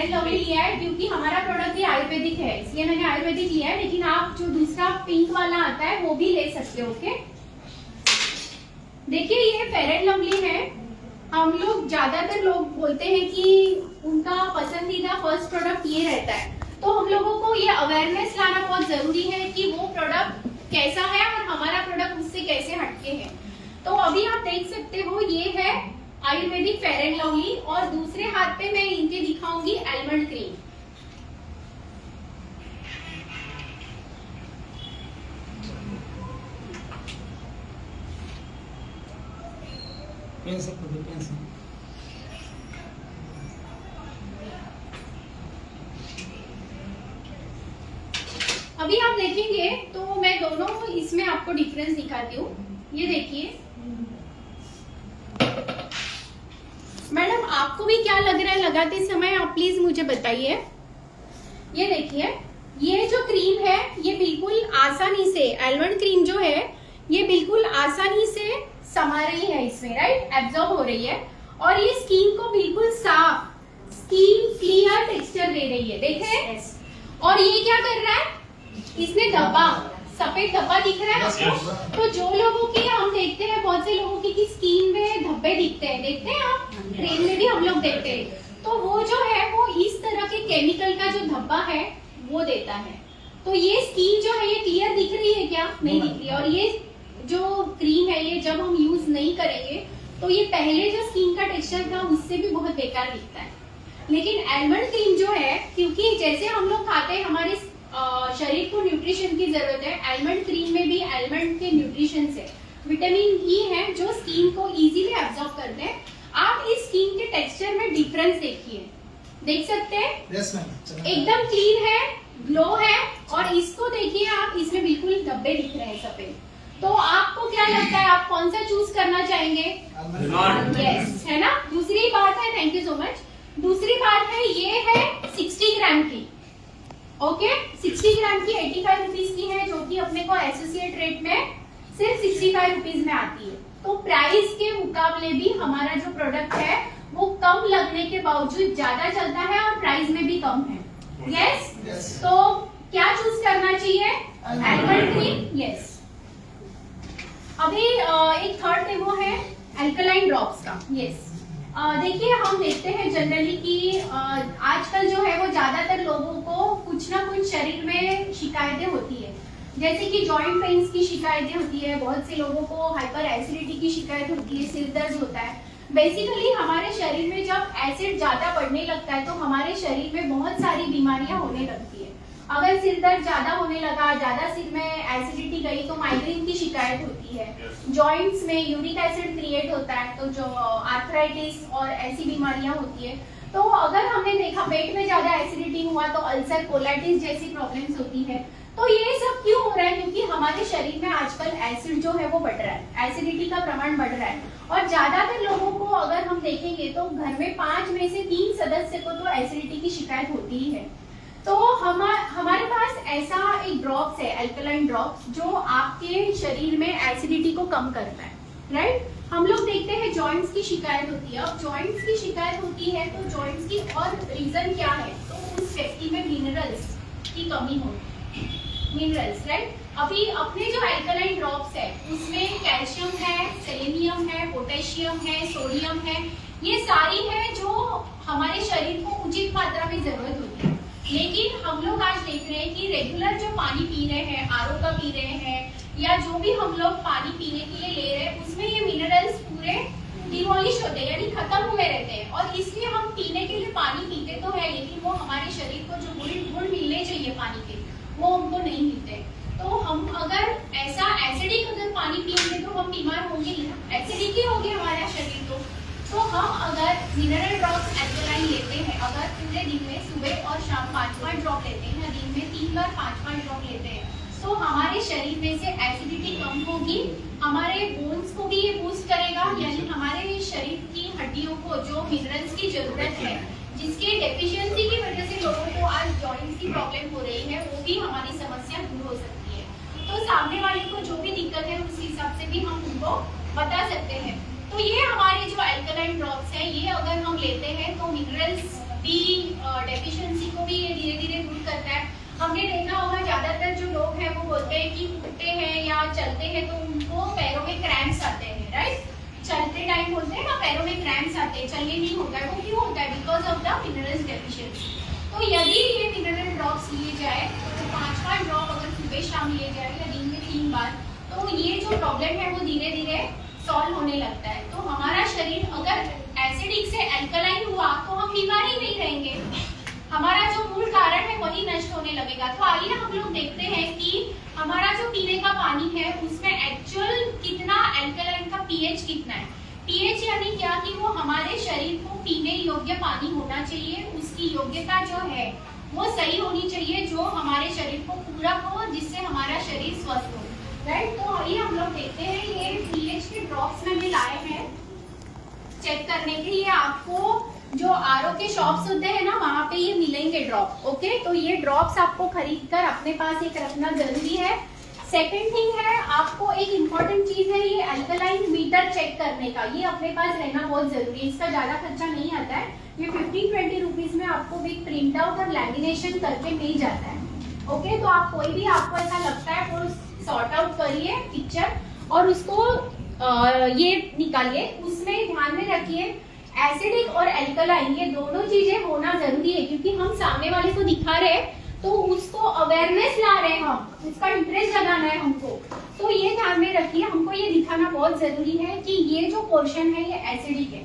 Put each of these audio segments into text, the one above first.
Fair and lovely लिया है क्योंकि हमारा प्रोडक्ट भी आयुर्वेदिक है, इसलिए मैंने आयुर्वेदिक लिया है, लेकिन आप जो दूसरा पिंक वाला आता है वो भी ले सकते हो। ओके, देखिए ये फेयर एंड लवली है। हम लोग ज्यादातर लोग बोलते हैं कि उनका पसंदीदा फर्स्ट प्रोडक्ट ये रहता है, तो हम लोगों को ये अवेयरनेस लाना बहुत जरूरी है कि वो प्रोडक्ट कैसा है और हमारा प्रोडक्ट उससे कैसे हटके है। तो अभी आप देख सकते हो ये है आयुर्वेदिक फेयर एंड लवली और दूसरे हाथ पे मैं इनके दिखाऊंगी आलमंड क्रीम। अभी आप देखेंगे तो मैं दोनों इसमें आपको डिफरेंस दिखाती हूँ। ये देखिए मैडम, आपको भी क्या लग रहा है लगाते समय, आप प्लीज मुझे बताइए। ये देखिए ये जो क्रीम है ये बिल्कुल आसानी से, आलमंड क्रीम जो है ये बिल्कुल आसानी से समा रही है इसमें, राइट, एब्जॉर्ब हो रही है और ये स्किन को बिल्कुल साफ, स्किन क्लियर टेक्सचर दे रही है। देखें और ये क्या कर रहा है, इसने धब्बा, सफेद धब्बा दिख रहा है आपको। तो जो लोगों की हम देखते हैं, बहुत से लोगों की स्किन में धब्बे दिखते हैं, देखते हैं आप ट्रेन में भी हम लोग देखते हैं, तो वो जो है वो इस तरह के केमिकल का जो धब्बा है वो देता है। तो ये स्किन जो है ये क्लियर दिख रही है क्या? नहीं दिख रही है। और ये जो क्रीम है ये जब हम यूज नहीं करेंगे तो ये पहले जो स्किन का टेक्सचर था उससे भी बहुत बेकार दिखता है। लेकिन आलमंड क्रीम जो है, क्योंकि जैसे हम लोग खाते हैं हमारे शरीर को न्यूट्रिशन की जरूरत है, आलमंड क्रीम में भी आलमंड के न्यूट्रिशन से विटामिन ई है जो स्किन को इजीली एब्जॉर्ब करते हैं। आप इस स्किन के टेक्सचर में डिफरेंस देखिए, देख सकते हैं? यस मैम, एकदम क्लीन है, ग्लो है। और इसको देखिए आप, इसमें बिल्कुल धब्बे दिख रहे हैं सफेद। तो आपको क्या लगता है, आप कौन सा चूज करना चाहेंगे? यस, है ना। दूसरी बात है, थैंक यू सो मच, दूसरी बात है ये है 60 ग्राम की। ओके, 60 ग्राम की 85 रुपीज की है, जो कि अपने को एसोसिएट रेट में सिर्फ 65 रुपीज में आती है। तो प्राइस के मुकाबले भी हमारा जो प्रोडक्ट है वो कम लगने के बावजूद ज्यादा चलता है और प्राइस में भी कम है। यस, तो क्या चूज करना चाहिए? Almond cream. यस, अभी एक थर्ड डेमो है अल्कलाइन ड्रॉप्स का। यस, देखिए हम देखते हैं जनरली कि आजकल जो है वो ज्यादातर लोगों को कुछ ना कुछ शरीर में शिकायतें होती है, जैसे कि जॉइंट पेन्स की शिकायतें होती है, बहुत से लोगों को हाइपर एसिडिटी की शिकायत होती है, सिर दर्द होता है। बेसिकली हमारे शरीर में जब एसिड ज्यादा बढ़ने लगता है तो हमारे शरीर में बहुत सारी बीमारियां होने लगती है। अगर सिर दर्द ज्यादा होने लगा, ज्यादा सिर में एसिडिटी गई तो माइग्रेन की शिकायत होती है। जॉइंट्स में यूरिक एसिड क्रिएट होता है तो जो आर्थराइटिस और ऐसी बीमारियां होती है। तो अगर हमने देखा पेट में ज्यादा एसिडिटी हुआ तो अल्सर, कोलाइटिस जैसी प्रॉब्लम्स होती है। तो ये सब क्यों हो रहा है? क्योंकि हमारे शरीर में आजकल एसिड जो है वो बढ़ रहा है, एसिडिटी का प्रमाण बढ़ रहा है। और ज्यादातर लोगों को अगर हम देखेंगे तो घर में 5 में से 3 सदस्य को तो एसिडिटी की शिकायत होती ही है। तो हमारे पास ऐसा एक ड्रॉप्स है, अल्कलाइन ड्रॉप्स, जो आपके शरीर में एसिडिटी को कम करता है, राइट। हम लोग देखते हैं जॉइंट्स की शिकायत होती है। अब जॉइंट्स की शिकायत होती है तो जॉइंट्स की और रीजन क्या है? तो उस व्यक्ति में मिनरल्स की कमी होती है, मिनरल्स, राइट। अभी अपने जो अल्कलाइन ड्रॉप्स है उसमें कैल्शियम है, सेलेनियम है, पोटेशियम है, सोडियम है, ये सारी है जो हमारे शरीर को उचित मात्रा में जरूरत होती है। लेकिन हम लोग आज देख रहे हैं कि रेगुलर जो पानी पी रहे हैं, आरओ का पी रहे हैं या जो भी हम लोग पानी पीने के लिए ले रहे हैं, उसमें ये मिनरल्स पूरे डिमोलिश होते हैं, यानी खत्म हुए रहते हैं। और इसलिए हम पीने के लिए पानी पीते तो है, लेकिन वो हमारे शरीर को जो गुण मिलने चाहिए पानी के, वो हमको नहीं मिलते। तो हम अगर ऐसा एसिडिक अगर पानी पिएंगे तो हम बीमार होंगे ही ना, एसिडिक ही होगी हमारा शरीर। तो हम अगर मिनरल ड्रॉप्स अल्कलाइन लेते हैं, अगर पूरे दिन में सुबह और शाम 5-5 ड्रॉप लेते हैं, या दिन में 3 बार 5-5 ड्रॉप लेते हैं, तो हमारे शरीर में से एसिडिटी कम होगी, हमारे बोन्स को भी ये बूस्ट करेगा, यानी हमारे शरीर की हड्डियों को जो मिनरल्स की जरूरत है, जिसकी डेफिशिएंसी की वजह से लोगों को आज जॉइंट्स की प्रॉब्लम हो रही है, वो भी हमारी समस्या दूर हो सकती है। तो सामने वाले को जो भी दिक्कत है उस हिसाब से भी हम उनको बता सकते हैं। तो ये हमारे जो अल्कलाइन ड्रॉप्स है, ये अगर हम लेते हैं तो मिनरल्स बी डेफिशिएंसी को भी ये धीरे धीरे दूर करता है। हमने देखा होगा ज्यादातर जो लोग हैं वो बोलते हैं कि उठते हैं या चलते हैं तो उनको पैरों में क्रैम्प्स आते हैं, राइट? चलते टाइम बोलते हैं ना पैरों में क्रैम्प्स आते हैं, चलने नहीं होता है। वो क्यों होता है? Because of the minerals deficiency. तो यदि ये मिनरल ड्रॉप्स लिए जाए तो 5 ड्रॉप अगर सुबह शाम लिए जाए या दिन में 3 बार, तो ये जो प्रॉब्लम है वो धीरे धीरे सॉल्व होने लगता है। तो हमारा शरीर अगर एसिडिक से अल्कलाइन हुआ तो हम बीमार ही नहीं रहेंगे, हमारा जो मूल कारण है वही नष्ट होने लगेगा। तो आइए हम लोग देखते हैं कि हमारा जो पीने का पानी है उसमें एक्चुअल कितना अल्कलाइन का पीएच कितना है। पीएच यानी क्या कि वो हमारे शरीर को पीने योग्य पानी होना चाहिए, उसकी योग्यता जो है वो सही होनी चाहिए, जो हमारे शरीर को पूरक हो, जिससे हमारा शरीर स्वस्थ हो, राइट? तो आइए हम लोग देखते हैं, ये पीएच के ड्रॉप्स मैंने लाए हैं चेक करने के लिए। आपको जो आरओ के शॉप्स होते हैं ना वहाँ पे ये मिलेंगे ड्रॉप, ओके? तो ये ड्रॉप्स आपको खरीद कर अपने पास एक रखना जरूरी है। सेकेंड थिंग है, आपको एक इम्पॉर्टेंट चीज है ये अल्कलाइन मीटर चेक करने का, ये अपने पास रहना बहुत जरूरी है। इसका ज्यादा खर्चा नहीं आता है, ये 15-20 रुपीज में आपको एक प्रिंट आउट और लैमिनेशन करके मिल जाता है, ओके? तो आप कोई भी आपको ऐसा लगता है वो सॉर्ट आउट करिए पिक्चर और उसको ये निकालिए। उसमें ध्यान में रखिए एसिडिक और अल्कलाइन ये दोनों चीजें होना जरूरी है, क्योंकि हम सामने वाले को दिखा रहे हैं तो उसको अवेयरनेस ला रहे हैं, हम उसका इंटरेस्ट जगाना है हमको। तो ये ध्यान में रखिए, हमको ये दिखाना बहुत जरूरी है कि ये जो पोर्शन है ये एसिडिक है।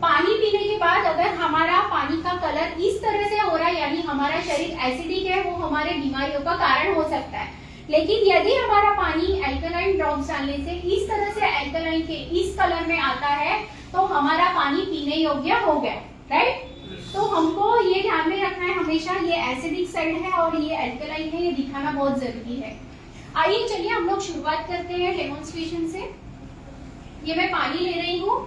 पानी पीने के बाद अगर हमारा पानी का कलर इस तरह से हो रहा है यानी हमारा शरीर एसिडिक है, वो हमारे बीमारियों का कारण हो सकता है। लेकिन यदि हमारा पानी अल्कलाइन ड्रॉप्स डालने से इस तरह से अल्कलाइन के इस कलर में आता है तो हमारा पानी पीने योग्य हो गया, राइट? तो हमको ये ध्यान में रखना है हमेशा, ये एसिडिक साइड है और ये अल्कलाइन है, ये दिखाना बहुत जरूरी है। आइए चलिए हम लोग शुरुआत करते हैं डेमोन्स्ट्रेशन से। ये मैं पानी ले रही हूँ।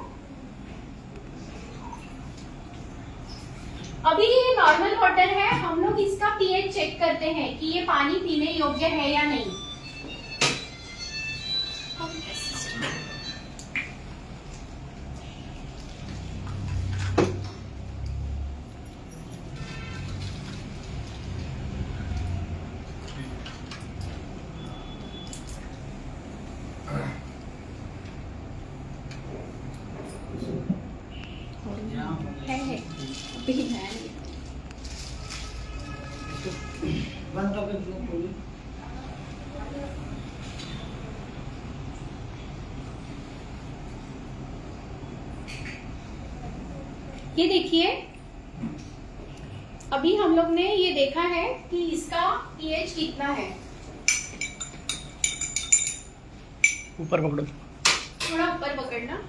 अभी ये नॉर्मल वाटर है, हम लोग इसका पीएच चेक करते हैं कि ये पानी पीने योग्य है या नहीं। ये देखिए, अभी हम लोग ने ये देखा है कि इसका पीएच कितना है। ऊपर पकड़ो, थोड़ा ऊपर पकड़ना।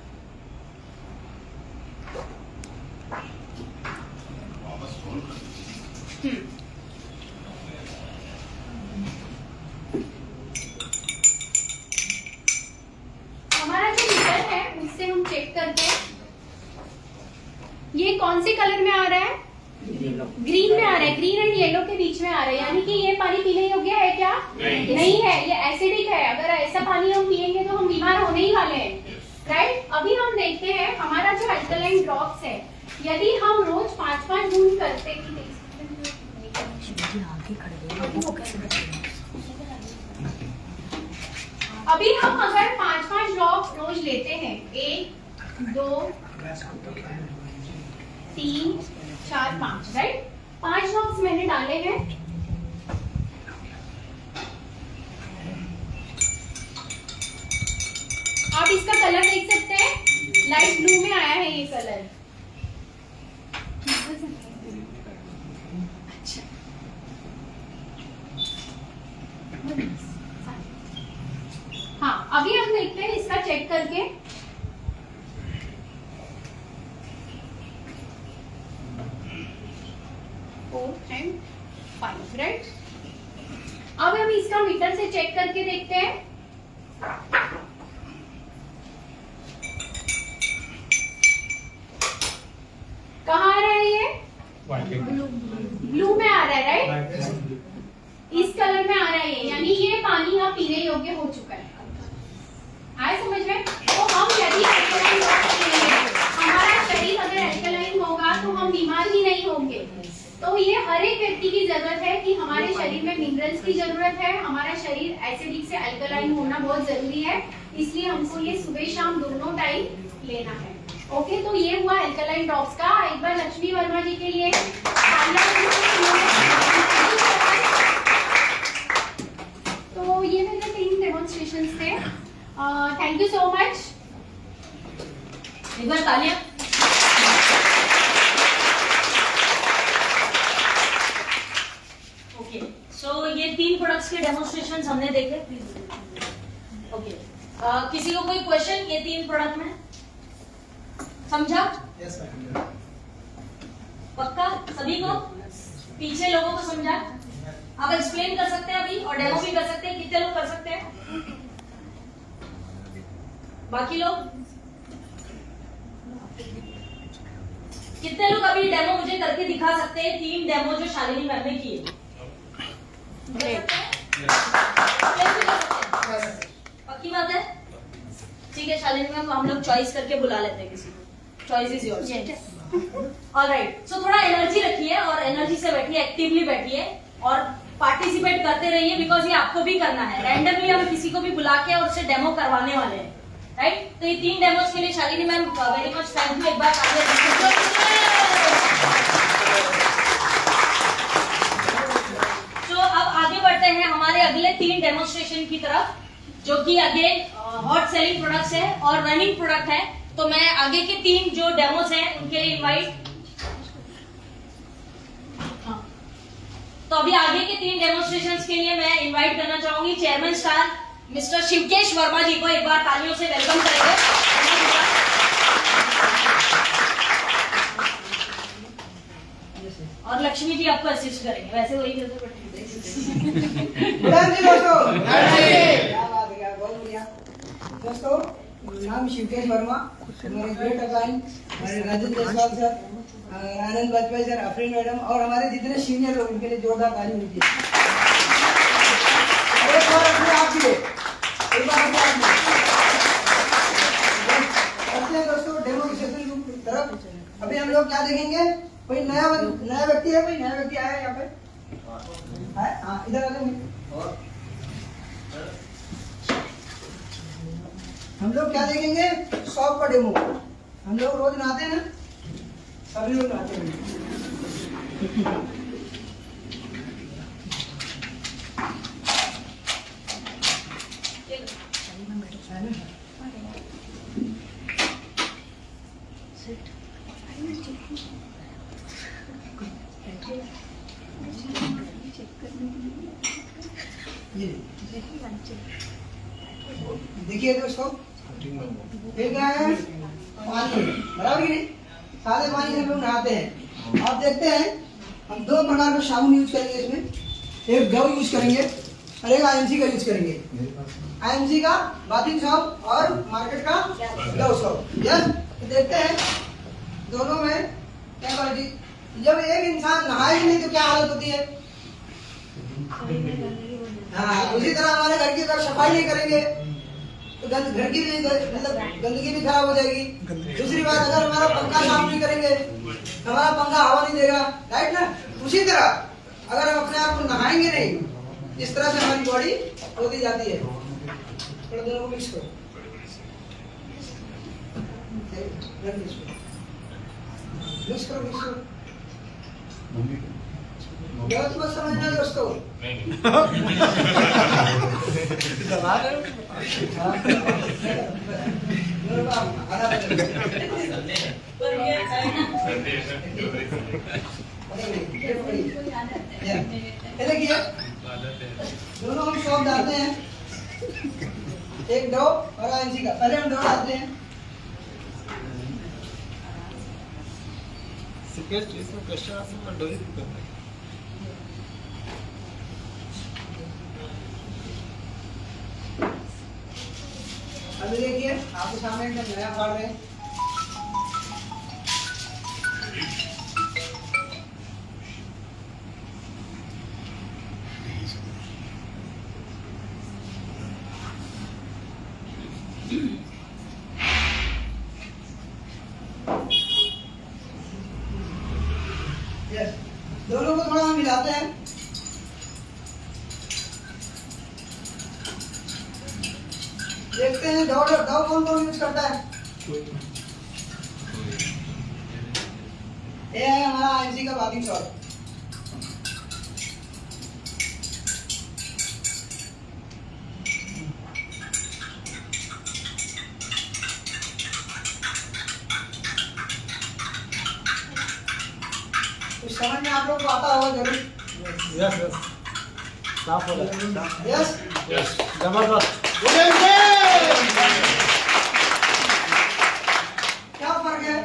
हमारा जो मीटर है उससे हम चेक करते हैं ये कौन से कलर में आ रहा है? ग्रीन में आ रहा है, ग्रीन एंड येलो के बीच में आ रहा है, यानी कि ये पानी पीने योग्य है क्या? नहीं है, ये एसिडिक है। अगर ऐसा पानी हम पिएंगे तो हम बीमार होने ही वाले हैं, राइट? अभी हम देखते हैं हमारा जो अल्कलाइन ड्रॉप्स है, यदि हम रोज 5-5 बूंद करते अभी हम अगर 5-5 ड्रॉप रोज लेते हैं, 1, 2, 3, 4, 5, राइट? 5 ड्रॉप्स मैंने डाले हैं। आप इसका कलर देख सकते हैं, लाइट ब्लू में आया है ये कलर। अच्छा, हाँ, अभी हम देखते हैं इसका चेक करके। And 5, right? अब हम इसका मीटर से चेक करके देखते हैं। कहाँ आ रहा है ये? ब्लू में आ रहा है, राइट? इस कलर में आ रहा है, यानी ये पानी अब पीने योग्य हो चुका है। आए समझ में? तो हम यदि अल्कलाइन ड्रॉप्स लेंगे, हमारा शरीर अगर अल्कलाइन होगा तो हम बीमार ही नहीं होंगे। तो ये हर एक व्यक्ति की जरूरत है कि हमारे शरीर में मिनरल्स की जरूरत है, हमारा शरीर एसिडिक से अल्कलाइन होना बहुत जरूरी है, इसलिए हमको ये सुबह शाम दोनों टाइम लेना है। ओके, तो ये हुआ अल्कलाइन ड्रॉप्स का। एक बार लक्ष्मी वर्मा जी के लिए तो ये मेरे 3 डेमोन्स्ट्रेशंस थे। Thank you so much. एक बार तालियां। ओके, सो ये 3 प्रोडक्ट्स के डेमोन्स्ट्रेशंस हमने देखे। ओके, किसी को कोई क्वेश्चन ये 3 प्रोडक्ट में समझा? Yes ma'am. पक्का सभी को? पीछे लोगों को समझा? आप एक्सप्लेन कर सकते हैं अभी और डेमो भी कर सकते हैं। कितने लोग कर सकते हैं? बाकी लोग कितने लोग अभी डेमो मुझे करके दिखा सकते हैं? 3 डेमो जो शालिनी मैम ने किए। पक्की बात है? ठीक है शालिनी मैम, हम लोग चॉइस करके बुला लेते हैं किसी को। Choice is yours. ऑलराइट, सो थोड़ा एनर्जी रखिए और एनर्जी से बैठिए, एक्टिवली बैठिए और पार्टिसिपेट करते रहिए, बिकॉज ये आपको भी करना है। रैंडमली हम किसी को भी बुला के और उससे डेमो करवाने वाले हैं, राइट? तो ये 3 डेमोस के लिए Shalini ma'am very much thank you. एक बार तो अब आगे बढ़ते हैं हमारे अगले 3 डेमोन्स्ट्रेशन की तरफ, जो कि अगेन हॉट सेलिंग प्रोडक्ट्स है और रनिंग प्रोडक्ट है। तो मैं आगे के 3 जो डेमोस हैं उनके लिए इनवाइट, तो अभी आगे के 3 डेमोन्स्ट्रेशंस के लिए मैं इनवाइट करना चाहूंगी चेयरमैन स्टार मिस्टर शिवकेश वर्मा जी को। एक बार तालियों से वेलकम करेंगे। और लक्ष्मी जी आपको असिस्ट करेंगे, वैसे वही करते दोस्तों, नाम शिवकेश वर्मा, हमारे ग्रेट अपलाइन, हमारे राजन जायसवाल सर, आनंद वाजपेयी सर, अफरीन मैडम और हमारे जितने सीनियर लोग, इनके लिए जोरदार ताली मिलती है। एक बार अपने आप लिए, एक बार अपने आप लिए। चलते हैं दोस्तों डेमोन्स्ट्रेशन की तरफ। अभी हम लोग क्या देखेंगे? कोई नया व्यक्ति है? कोई नया व्यक्ति आया है यहाँ पे? हाँ, इधर आ जाएंगे। हम लोग क्या देखेंगे? शॉप का डेमो। हम लोग रोज नहाते हैं ना, सभी लोग नहाते हैं। देखिए दोस्तों, ये क्या है? पानी, बराबर की नहीं? सादे पानी से हम लोग नहाते हैं। आप देखते हैं हम 2 प्रकार का साबुन यूज करेंगे इसमें। एक डव यूज करेंगे और एक आईएमसी का यूज करेंगे। आईएमसी का बाथिंग सॉप और मार्केट का डव सॉप। यस, तो देखते हैं दोनों में क्या क्वालिटी। जब एक इंसान नहाए ही नहीं तो क्या हालत होती है? हाँ, उसी तरह हमारे घर की अगर सफाई नहीं करेंगे तो घर की भी मतलब गंदगी भी खराब हो जाएगी। दूसरी बात, अगर हमारा पंखा साफ नहीं करेंगे, हमारा पंखा हवा नहीं देगा, राइट ना? उसी तरह अगर हम अपने आप को नहाएंगे नहीं, इस तरह से हमारी बॉडी होती जाती है। थोड़ा दोनों को मिक्स करो, मिक्स करो, मिक्स करो। गलत मत समझना दोस्तों। देखिए, दोनों हम सॉप डालते हैं, एक डो और आईएमसी का। पहले हम डो डालते हैं। इसमें क्वेश्चन आ सकता है, डो ही करना है। अभी देखिए आपके सामने एकदम नया फाड़ रहे हैं। दोनों को थोड़ा हम मिलाते हैं। देखते हैं दवा कौन कौन यूज करता है। ये है हमारा आईएनसी का बाथिंग सॉल्ट। कुछ समझ में आप लोग को आता होगा जरूर। यस यस साफ हो रहा है। यस यस जबरदस्त। क्या फर्क है?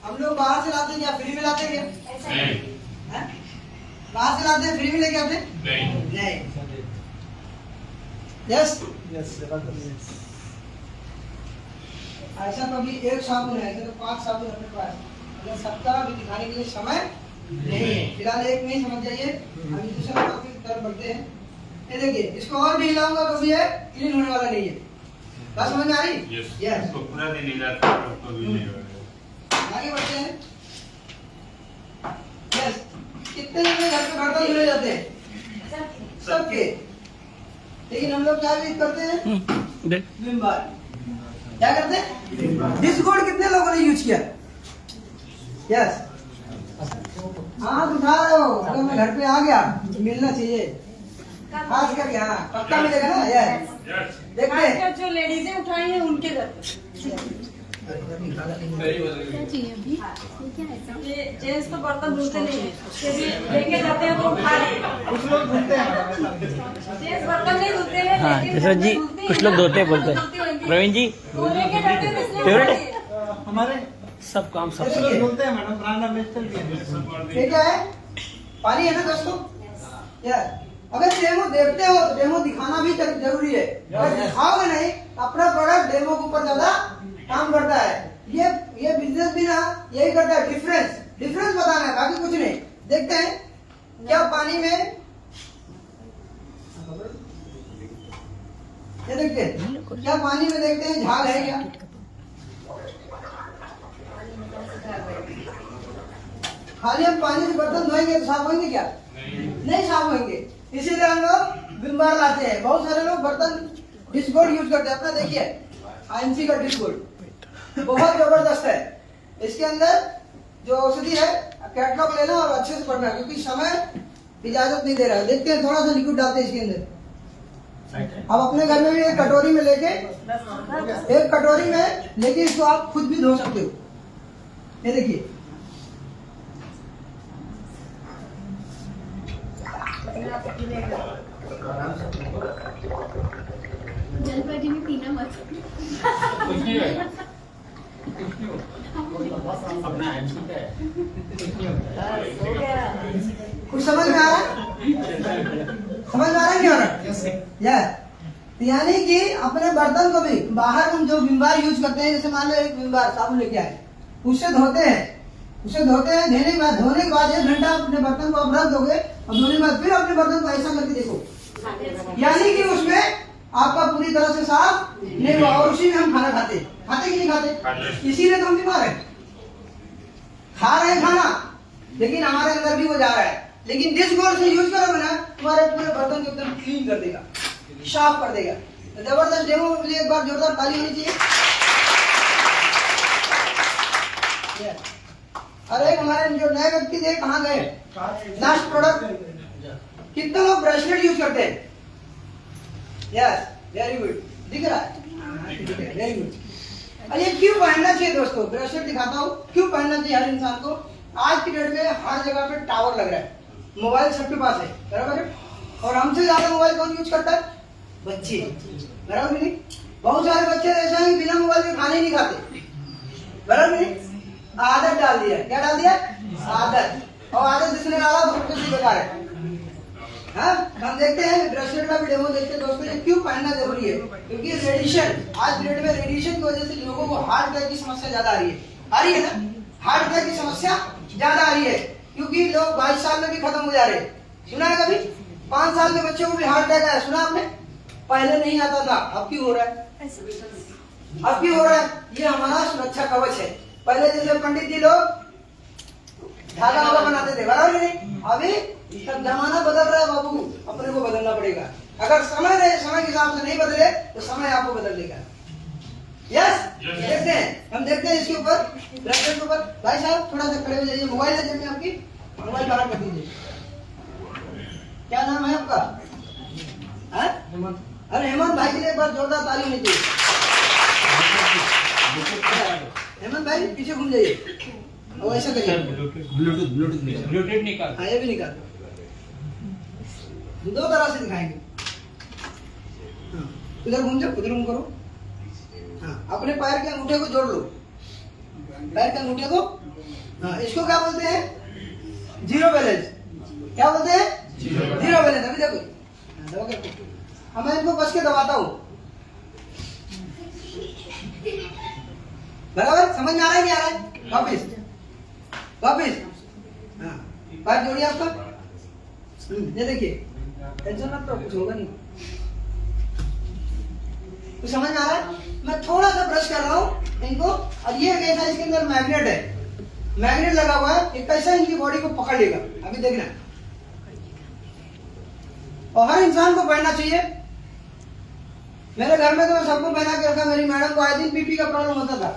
हम लोग बाहर से लाते हैं या फ्री में लाते हैं क्या? हैं? बाहर से लाते हैं फ्री में लेके आते हैं? नहीं। यस यस जबरदस्त। ऐसा कभी एक साबुन है, ऐसे तो 5 साबुन अपने पास, अगर सबका भी दिखाने के लिए समय नहीं है। फिलहाल एक में ही समझ जाइए, अभी दूसरा टॉपिक की तरफ बढ़ते हैं। ये देखिए, इसको और भी हिलाऊंगा तो भी ये क्लीन होने वाला नहीं है। बात समझ में आ रही? यस। तो पूरा दिन हिलाते हैं तो भी नहीं होगा। आगे बढ़ते हैं। यस, कितने लोग घर पे बर्तन धुले जाते हैं? सबके। लेकिन हम लोग क्या यूज करते हैं? देख विम बार। क्या करते हैं? डिस्कोड कितने लोगों ने यूज किया? यस। हाँ उठा रहे हो, अगर मैं घर पे आ गया मिलना चाहिए, खास करके। हाँ पक्का मिलेगा ना? यस। देखते हैं। खासकर जो लेडीजें उठाई हैं उनके घर क्या चाहिए अभी? ये क्या है ऐसा? ये जेंट्स तो बर्तन धुलते नहीं है, ये भी लेके जाते हैं तो उठा लें। कुछ लोग धुलते हैं। जेंट्स बर्तन नहीं धुलते हैं, हाँ लेकिन यशवंत जी धुलते हैं। कुछ लोग धोते बोलते धुलती हैं। होंगी। प्रवीण जी वो लेके जाते हैं तो इसलिए फेवरेट उठा है? लिए। हमारे सब काम सब कुछ लोग धुलते हैं मैडम, ब्रांड एम्बेसडर भी है। ये क्या है? पानी है ना दोस्तों? यस। अगर डेमो देखते हो तो डेमो दिखाना भी जरूरी है। अगर दिखाओगे नहीं, अपना प्रोडक्ट डेमो के ऊपर ज्यादा काम करता है। ये बिजनेस भी ना यही करता है, डिफरेंस बताना है, बाकी कुछ नहीं। देखते हैं क्या पानी में, ये देखते हैं क्या पानी में, देखते हैं झाग है क्या? खाली हम पानी से बर्तन धोएंगे तो साफ होंगे क्या? नहीं साफ होंगे। इसीलिए हम लोग विम बार लाते हैं। बहुत सारे लोग बर्तन डिस्कोड यूज करते हैं। अपना देखिए आईएनसी का डिस्कोड बहुत जबरदस्त है। इसके अंदर जो औषधि है, कैटलॉग लेना और अच्छे से पढ़ना, क्योंकि समय इजाजत नहीं दे रहा है। देखते हैं, थोड़ा सा लिक्विड डालते हैं इसके अंदर। अब अपने घर में भी एक कटोरी में लेके, इसको आप खुद भी धो सकते हो। ये देखिए, जल्दबाजी में पीना मत। कुछ नहीं होगा। अपना एमसी का है। कुछ नहीं होता। कुछ समझ में आ रहा है? समझ में आ रहा है? नहीं आ रहा? यस। यानी कि अपने बर्तन को भी बाहर हम जो विम बार यूज करते हैं, जैसे मान लो एक विम बार साबुन लेके आए, उससे धोते हैं। धोने के बाद 1 घंटा अपने बर्तन को आप रख दोगे, और धोने के बाद फिर अपने बर्तन को ऐसा करके देखो, यानी कि उसमें आपका पूरी तरह से साफ नहीं हुआ। और उसी में हम खाना खाते कि नहीं खाते? इसीलिए तो हम बीमार है। खा रहे हैं खाना, लेकिन हमारे अंदर भी वो जा रहा है। लेकिन जिस गोल से यूज करोगे ना, तुम्हारे पूरे बर्तन को एकदम क्लीन कर देगा, साफ कर देगा। तो जबरदस्त डेमो के लिए एक बार जोरदार ताली होनी चाहिए। अरे हमारे जो नए व्यक्ति थे कहाँ गए? Last product. कितने लोग ब्रेसलेट यूज करते हैं? Yes, very good. दिख रहा है? Very good. और ये क्यों पहनना चाहिए दोस्तों? ब्रेसलेट दिखाता हूँ क्यों पहनना चाहिए हर इंसान को। आज की डेट में हर जगह पे टावर लग रहा है, मोबाइल सबके पास है, बराबर है? और हमसे ज्यादा मोबाइल कौन यूज करता है? बच्चे, बराबर नहीं? बहुत सारे बच्चे ऐसे हैं बिना मोबाइल के खाने नहीं खाते, बराबर नहीं? आदत डाल दिया। क्या डाल दिया? आदत। और आदत जिसने डाला वो किसी बेकार है। हाँ, हम देखते हैं ब्रेसलेट का भी डेमो देखते हैं दोस्तों। ये क्यों पहनना जरूरी है? क्योंकि रेडिएशन, आज डेट में रेडिएशन की वजह से लोगों को हार्ट अटैक की समस्या ज्यादा आ रही है ना? हार्ट अटैक की समस्या ज्यादा आ रही है, क्योंकि लोग 22 साल में भी खत्म हो जा रहे हैं। सुना है कभी? 5 साल के बच्चों को भी हार्ट अटैक आया, सुना आपने? पहले नहीं आता था, अब क्यों हो रहा है? अब क्यों हो रहा है? ये हमारा सुरक्षा कवच है। पहले जैसे पंडित जी लोग धागा वागा बनाते थे, बराबर नहीं? अभी सब जमाना बदल रहा है बाबू, अपने को बदलना पड़ेगा। अगर समय के हिसाब से नहीं बदले तो समय आपको बदल देगा। यस, देखते हैं, हम देखते हैं इसके ऊपर, ब्रैकेट के ऊपर। भाई साहब थोड़ा सा खड़े हो जाइए, मोबाइल है जेब में आपकी, मोबाइल बाहर कर दीजिए। क्या नाम है आपका? अरे हेमंत भाई के लिए एक बार जोरदार ताली होनी चाहिए। हेमंत भाई पीछे घूम जाइए और ऐसा करिए, ब्लूटूथ निकाल। हाँ ये भी निकाल, दो तरह से दिखाएंगे। हाँ, इधर घूम जाओ, उधर घूम करो। हाँ, अपने पैर के अंगूठे को जोड़ लो, पैर के अंगूठे को। हाँ, इसको क्या बोलते हैं? Zero balance. क्या बोलते हैं? Zero balance. अभी देखो, दबा के, अब मैं इनको कस के दबाता हूँ, बराबर? समझ में आ रहा है? नहीं आ रहा है? वापिस वापिस। हाँ, पैर जोड़िए आपका। ये देखिए, टेंशन मत लो, कुछ होगा नहीं। तो समझ में आ रहा है? मैं थोड़ा सा ब्रश कर रहा हूँ इनको, और ये कैसा, इसके अंदर मैग्नेट है, मैग्नेट लगा हुआ है, एक कैसा इनकी बॉडी को पकड़ लेगा। अभी देखना, और हर इंसान को पहनना चाहिए। मेरे घर में तो मैं सबको पहना के रखा। मेरी मैडम को आए दिन बीपी का प्रॉब्लम होता था,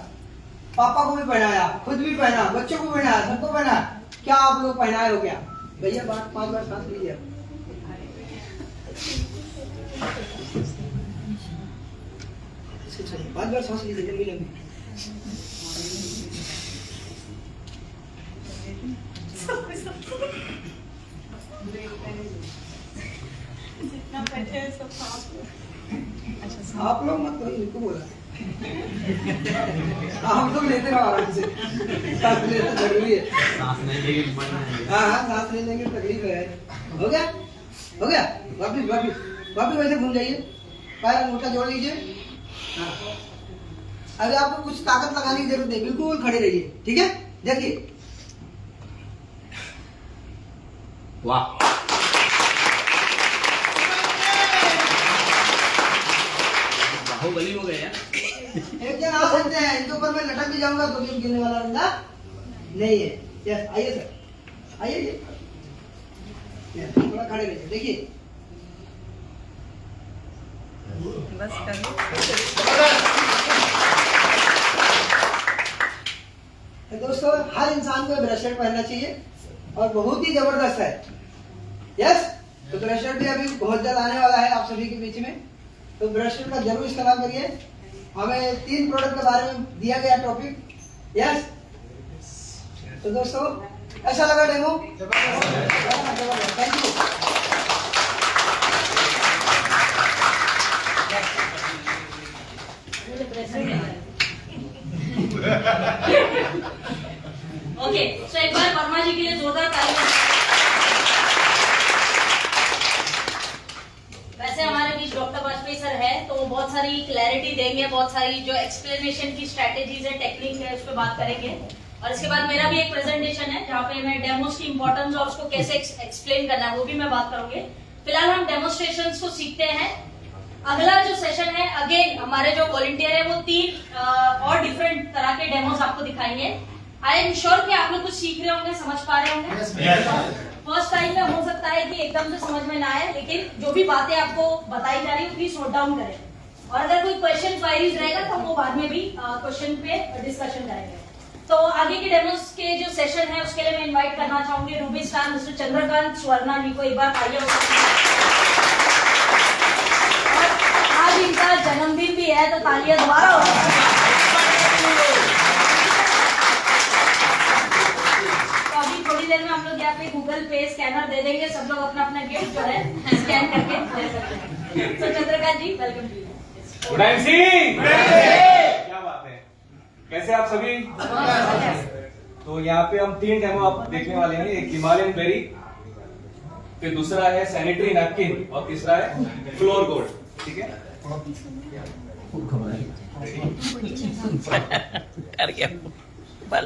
पापा को भी पहनाया, खुद भी पहना, बच्चों को पहनाया, सबको पहना। क्या आप लोग पहनाए हो क्या? भैया 5 बार सांस लीजिए आप। 5 बार सांस लीजिए, लंबी लंबी। आप लोग मत करो, इनको बोला। आप लोग लेते रहो आराम से, सांस लेना जरूरी है। सांस नहीं लेंगे मरना है। हाँ, सांस नहीं लेंगे तकलीफ है। हो गया, हो गया। वापिस वापिस वापिस वैसे घूम जाइए, पैर अंगूठा जोड़ लीजिए। हाँ, अगर आपको कुछ ताकत लगाने की जरूरत नहीं, बिल्कुल खड़े रहिए, ठीक है? देखिए, वाह, बाहुबली हो गया। एक जन आ सकते हैं, इनके ऊपर मैं लटक भी जाऊंगा तो भी गिरने वाला बंदा नहीं है। यस, आइए सर, आइए। यस, थोड़ा खड़े रहिए, देखिए। बस दोस्तों, हर इंसान को ब्रेसलेट पहनना चाहिए और बहुत ही जबरदस्त है। यस, तो ब्रेसलेट भी अभी बहुत जल्द आने वाला है आप सभी के बीच में, तो ब्रेसलेट का जरूर इस्तेमाल करिए। हमें 3 प्रोडक्ट के बारे में दिया गया टॉपिक। यस, तो दोस्तों ऐसा लगा डेमो? Thank you. ओके, सो एक बार वर्मा जी के लिए जोरदार तालियां। वैसे हमारे बीच डॉक्टर वाजपेयी सर है, तो वो बहुत सारी क्लैरिटी देंगे, बहुत सारी जो एक्सप्लेनेशन की स्ट्रेटेजीज है, टेक्निक है, उस पर बात करेंगे। और इसके बाद मेरा भी एक प्रेजेंटेशन है जहाँ पे मैं डेमोस की इंपॉर्टेंस और उसको कैसे एक्सप्लेन करना है वो भी मैं बात करूंगी। फिलहाल हम डेमोस्ट्रेशंस को सीखते हैं। अगला जो सेशन है, अगेन हमारे जो वॉलंटियर है वो 3 और डिफरेंट तरह के डेमोस आपको दिखाएंगे। आई एम श्योर कि आप लोग कुछ सीख रहे होंगे, समझ पा रहे होंगे। फर्स्ट टाइम में हो सकता है कि एकदम से समझ में ना आए, लेकिन जो भी बातें आपको बताई जा रही है प्लीज नोट डाउन करें, और अगर कोई क्वेश्चन क्वारीज रहेगा तो वो बाद में भी क्वेश्चन पे डिस्कशन करेंगे। तो आगे के डेमोस के जो सेशन है उसके लिए मैं इनवाइट करना चाहूंगी Ruby Star mister Chandrakant Swarna ji को। एक बार आइए। और आज इनका जन्मदिन भी है तो तालियां दोबारा हो। तो अभी थोड़ी देर में हम लोग यहाँ पे गूगल पे स्कैनर दे देंगे, सब लोग अपना अपना गिफ्ट जो है स्कैन करके दे सकते हैं। तो चंद्रकांत जी वेलकम टू यू। क्या बात है, कैसे आप सभी? तो यहाँ पे हम 3 डेमो आप देखने वाले हैं। एक हिमालयन बेरी, फिर दूसरा है सैनिटरी नैपकिन और तीसरा है फ्लोर कोड। ठीक है, डर गया बाल।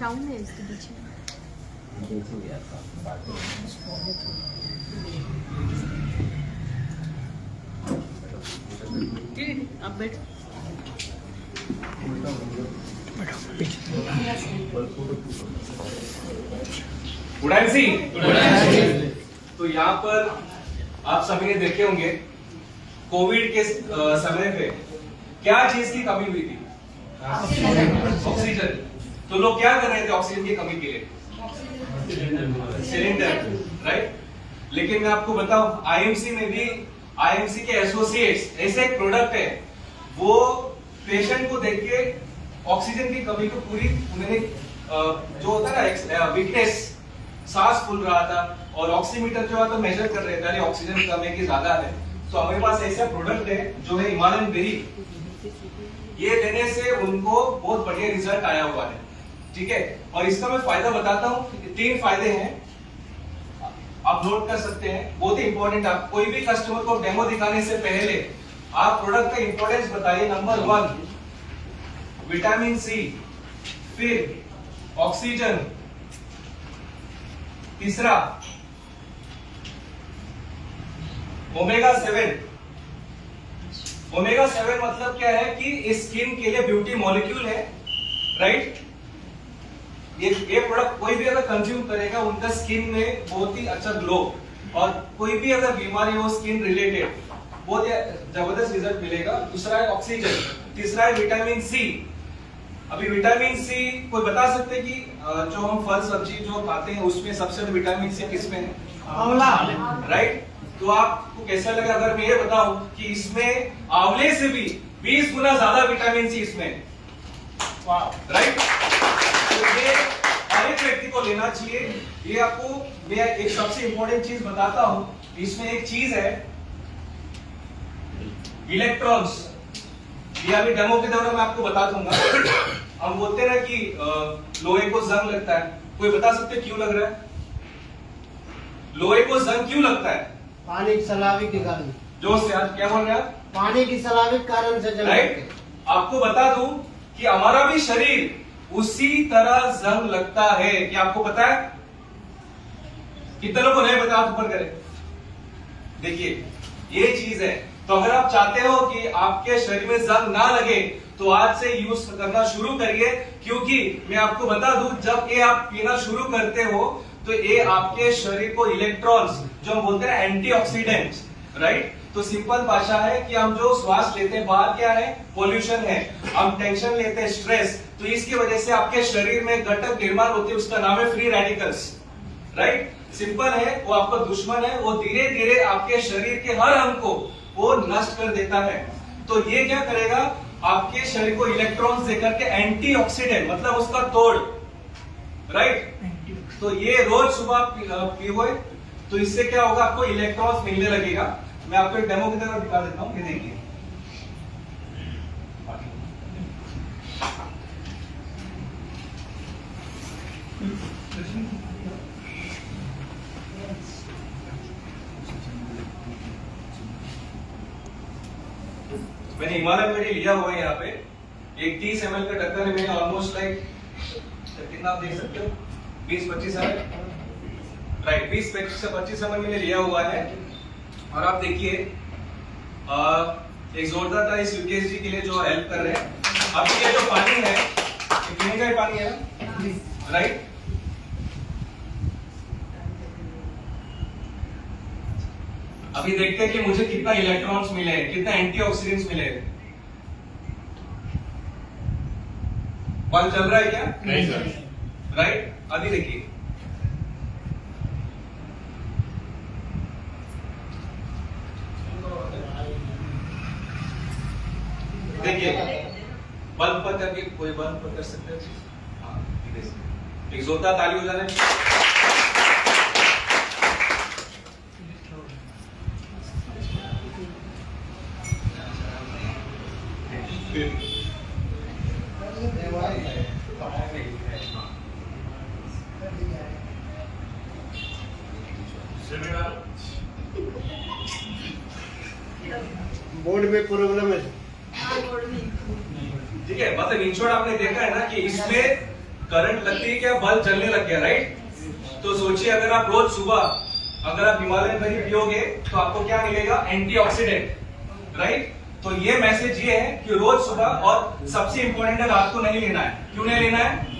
डाउन है इसके पीछे। आप बैठ। उड़ान सी। तो यहाँ पर आप सभी ने देखे होंगे कोविड के समय पे क्या चीज की कमी हुई थी? ऑक्सीजन। तो लोग क्या कर रहे थे ऑक्सीजन की कमी के लिए? Cylinder, right. लेकिन मैं आपको बताऊं आईएमसी में भी आईएमसी के एसोसिएट्स ऐसे एक प्रोडक्ट है वो पेशेंट को देख के ऑक्सीजन की कमी को पूरी उन्होंने जो होता है ना वीकनेस, सांस फूल रहा था और ऑक्सीमीटर जो है तो मेजर कर रहे थे अरे ऑक्सीजन कम है कि ज्यादा है। तो हमारे पास ऐसा प्रोडक्ट है जो है हिमालयन बेरी, ये लेने से उनको बहुत बढ़िया रिजल्ट आया हुआ है, ठीक है। और इसका मैं फायदा बताता हूँ, 3 फायदे हैं, आप नोट कर सकते हैं, बहुत ही इंपॉर्टेंट। आप कोई भी कस्टमर को डेमो दिखाने से पहले आप प्रोडक्ट का इंपॉर्टेंस बताइए। नंबर 1 विटामिन सी, फिर ऑक्सीजन, तीसरा ओमेगा 7। ओमेगा 7 मतलब क्या है कि स्किन के लिए ब्यूटी मॉलिक्यूल है, राइट। ये प्रोडक्ट कोई भी अगर कंज्यूम करेगा उनका स्किन में बहुत ही अच्छा ग्लो, और कोई भी अगर बीमारी हो स्किन रिलेटेड बहुत जबरदस्त रिजल्ट मिलेगा। दूसरा है ऑक्सीजन, तीसरा है विटामिन सी। अभी विटामिन सी कोई बता सकते कि जो हम फल सब्जी जो खाते हैं उसमें सबसे ज्यादा विटामिन सी किसमें है? आंवला, राइट। तो आपको कैसा लगा अगर मैं ये बताऊं कि इसमें आंवले से भी 20 गुना ज्यादा विटामिन सी इसमें, राइट। तो ये हर एक व्यक्ति को लेना चाहिए। ये आपको मैं एक सबसे इंपॉर्टेंट चीज बताता हूं, इसमें एक चीज है इलेक्ट्रॉन्स। ये अभी डेमो के दौरान मैं आपको बता दूंगा। हम बोलते हैं ना कि लोहे को जंग लगता है, कोई बता सकते क्यों लग रहा है? लोहे को जंग क्यों लगता है? पानी की सलावी के कारण। जोश से आज क्या बोल रहे हैं आप? पानी की सलावी के कारण से जंग, राइट। आपको बता दूं कि हमारा भी शरीर उसी तरह जंग लगता है। क्या आपको पता है? कितने लोगों को नहीं पता? ऊपर करें, देखिए ये चीज है। तो अगर आप चाहते हो कि आपके शरीर में जंग ना लगे तो आज से यूज करना शुरू करिए, क्योंकि मैं आपको बता दूं जब ये आप पीना शुरू करते हो तो ये आपके शरीर को इलेक्ट्रॉन्स जो हम बोलते हैं एंटीऑक्सीडेंट्स, राइट। तो सिंपल भाषा है कि हम जो श्वास लेते हैं बाहर क्या है? पोल्यूशन है। हम टेंशन लेते हैं, स्ट्रेस, तो इसकी वजह से आपके शरीर में घटक निर्माण होते हैं, उसका नाम है फ्री रेडिकल्स, राइट। सिंपल है, वो आपका दुश्मन है, वो धीरे धीरे आपके शरीर के हर अंग को वो नष्ट कर देता है। तो ये क्या करेगा? आपके शरीर को इलेक्ट्रॉन्स देकर के एंटीऑक्सीडेंट मतलब उसका तोड़, राइट। तो ये रोज सुबह पीओ, तो इससे क्या होगा? आपको इलेक्ट्रॉन्स मिलने लगेगा। मैं आपको एक डेमो की तरह दिखा देता हूं, ये देखिए। मैंने हिमालयन बेरी लिया हुआ है यहाँ पे, एक 30 ml का ढक्कन है। मैंने ऑलमोस्ट लाइक कितना आप देख सकते हो 20-25 ml, राइट, 20 से 25 ml मैंने लिया हुआ है। और आप देखिए एक जोरदार था इस यूकेएसजी के लिए जो हेल्प कर रहे हैं। अब ये जो पानी है ये पीने का ही पानी है ना, राइट। अभी देखते हैं कि मुझे कितना इलेक्ट्रॉन्स मिले, कितना एंटीऑक्सीडेंट्स मिले। बल्ब चल रहा है क्या? नहीं सर, राइट। अभी देखिए बल्ब पर करके कोई बल्ब पर कर सकते हैं। हाँ, एक जोरदार ताली हो जाने। बोर्ड में प्रॉब्लम है, ठीक है। मतलब इन शॉर्ट आपने देखा है ना कि इसमें करंट लगती है, क्या बल्ब जलने लग गया, राइट। तो सोचिए अगर आप रोज सुबह अगर आप हिमालयन बेरी पियोगे तो आपको क्या मिलेगा? Antioxidant, right. तो ये मैसेज ये है कि रोज सुबह, और सबसे इंपॉर्टेंट है रात को नहीं लेना है। क्यों नहीं लेना है?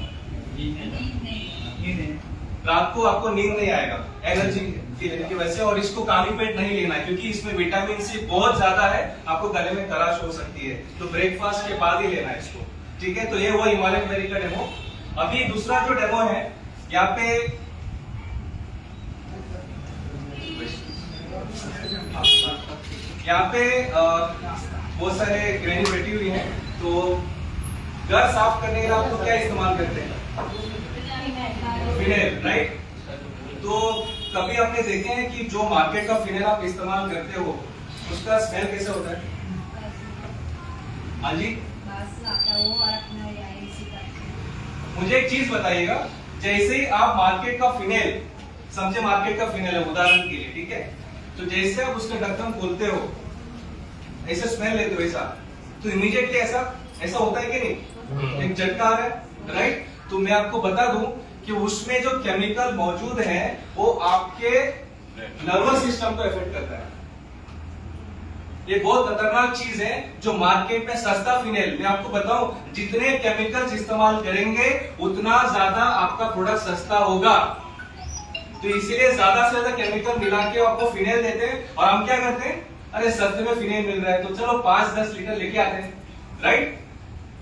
रात को आपको नींद नहीं आएगा एनर्जी की वजह से, और इसको खाली पेट नहीं लेना है क्योंकि इसमें विटामिन सी बहुत ज्यादा है, आपको गले में खराश हो सकती है, तो ब्रेकफास्ट के बाद ही लेना है इसको, ठीक है। तो ये वो हिमालयन बेरी का डेमो। अभी दूसरा जो डेमो है, यहाँ पे बहुत सारे ग्रैनी बैठी हुई हैं, तो घर साफ करने के लिए आपको क्या इस्तेमाल करते हैं? Phenyl, right. तो कभी आपने देखे हैं कि जो मार्केट का फिनेल आप इस्तेमाल करते हो उसका स्मेल कैसे होता है? हाँ जी, मुझे एक चीज बताइएगा, जैसे ही आप मार्केट का फिनेल, समझे मार्केट का फिनेल है उदाहरण के लिए, ठीक है, तो जैसे आप उसका ढक्कन खोलते हो, ऐसे स्मेल लेते हो ऐसा, तो इमीडिएटली ऐसा होता है कि नहीं? एक झटका आ रहा है, राइट। तो मैं आपको बता दूं कि उसमें जो केमिकल मौजूद है वो आपके नर्वस सिस्टम को इफेक्ट करता है। ये बहुत खतरनाक चीज है जो मार्केट में सस्ता फिनेल, मैं आपको बताऊं, जितने केमिकल्स इस्तेमाल करेंगे उतना ज्यादा आपका प्रोडक्ट सस्ता होगा। तो इसीलिए ज्यादा से ज्यादा केमिकल मिला के आपको फिनेल देते हैं, और हम क्या करते हैं, अरे सस्ते में फिनेल मिल रहा है तो चलो 5-10 लीटर लेके आते हैं, राइट।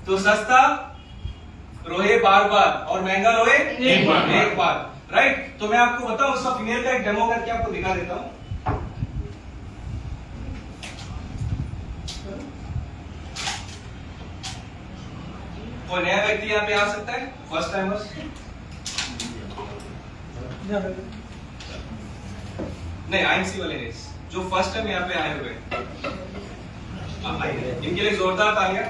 तो सस्ता रोए बार बार और महंगा रोए एक बार, राइट। तो मैं आपको बताऊं, उसका फिनेल का एक डेमो करके आपको दिखा देता हूं। कोई नया व्यक्ति यहाँ पे आ सकता है, फर्स्ट टाइमर्स? नहीं, आईएमसी वाले नहीं, जो फर्स्ट टाइम यहाँ पे आए हुए, इनके लिए जोरदार तालियां।